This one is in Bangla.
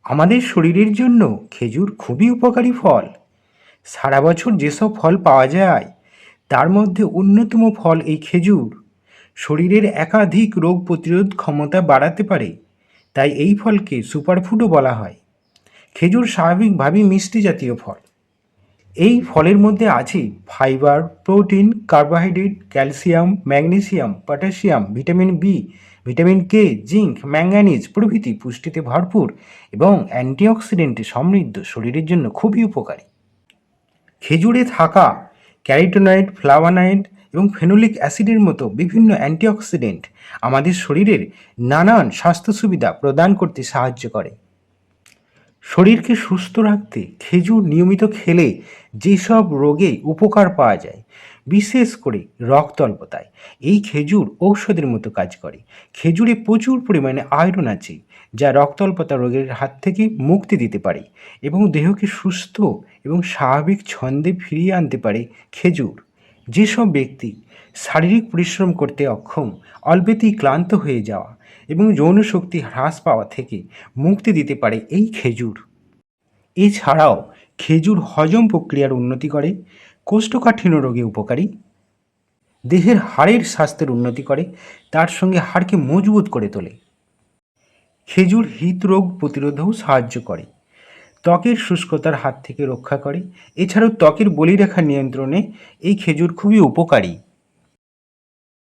আমাদের শরীরের জন্য খেজুর খুবই উপকারী ফল। সারা বছর যেসব ফল পাওয়া যায় তার মধ্যে অন্যতম ফল এই খেজুর। শরীরের একাধিক রোগ প্রতিরোধ ক্ষমতা বাড়াতে পারে, তাই এই ফলকে সুপারফুডও বলা হয়। খেজুর স্বাভাবিকভাবেই মিষ্টি জাতীয় ফল। এই ফলের মধ্যে আছে fibre, protein, carbohydrate, calcium, magnesium, potassium, vitamin B, vitamin K, zinc, manganese প্রভৃতি পুষ্টিতে ভরপুর এবং অ্যান্টিঅক্সিডেন্টে সমৃদ্ধ, শরীরের জন্য খুবই উপকারী। খেজুরে থাকা ক্যারোটিনয়েড, ফ্লাভোনয়েড এবং ফেনোলিক অ্যাসিডের মতো বিভিন্ন অ্যান্টিঅক্সিডেন্ট আমাদের শরীরের নানান স্বাস্থ্য সুবিধা প্রদান করতে সাহায্য করে। শরীরকে সুস্থ রাখতে খেজুর নিয়মিত খেলে যেসব রোগে উপকার পাওয়া যায়, বিশেষ করে রক্ত অল্পতায়, এই খেজুর ঔষধের মতো কাজ করে। খেজুরে প্রচুর পরিমাণে আয়রন আছে, যা রক্ত অল্পতা রোগের হাত থেকে মুক্তি দিতে পারে এবং দেহকে সুস্থ এবং স্বাভাবিক ছন্দে ফিরিয়ে আনতে পারে। খেজুর যেসব ব্যক্তি শারীরিক পরিশ্রম করতে অক্ষম, অল্পেতেই ক্লান্ত হয়ে যাওয়া এবং যৌন শক্তি হ্রাস পাওয়া থেকে মুক্তি দিতে পারে এই খেজুর। এছাড়াও খেজুর হজম প্রক্রিয়ার উন্নতি করে, কোষ্ঠকাঠিন্য রোগে উপকারী, দেহের হাড়ের স্বাস্থ্যের উন্নতি করে, তার সঙ্গে হাড়কে মজবুত করে তোলে। খেজুর হৃদরোগ প্রতিরোধেও সাহায্য করে, ত্বকের শুষ্কতার হাত থেকে রক্ষা করে। এছাড়াও ত্বকের বলিরেখা নিয়ন্ত্রণে এই খেজুর খুবই উপকারী।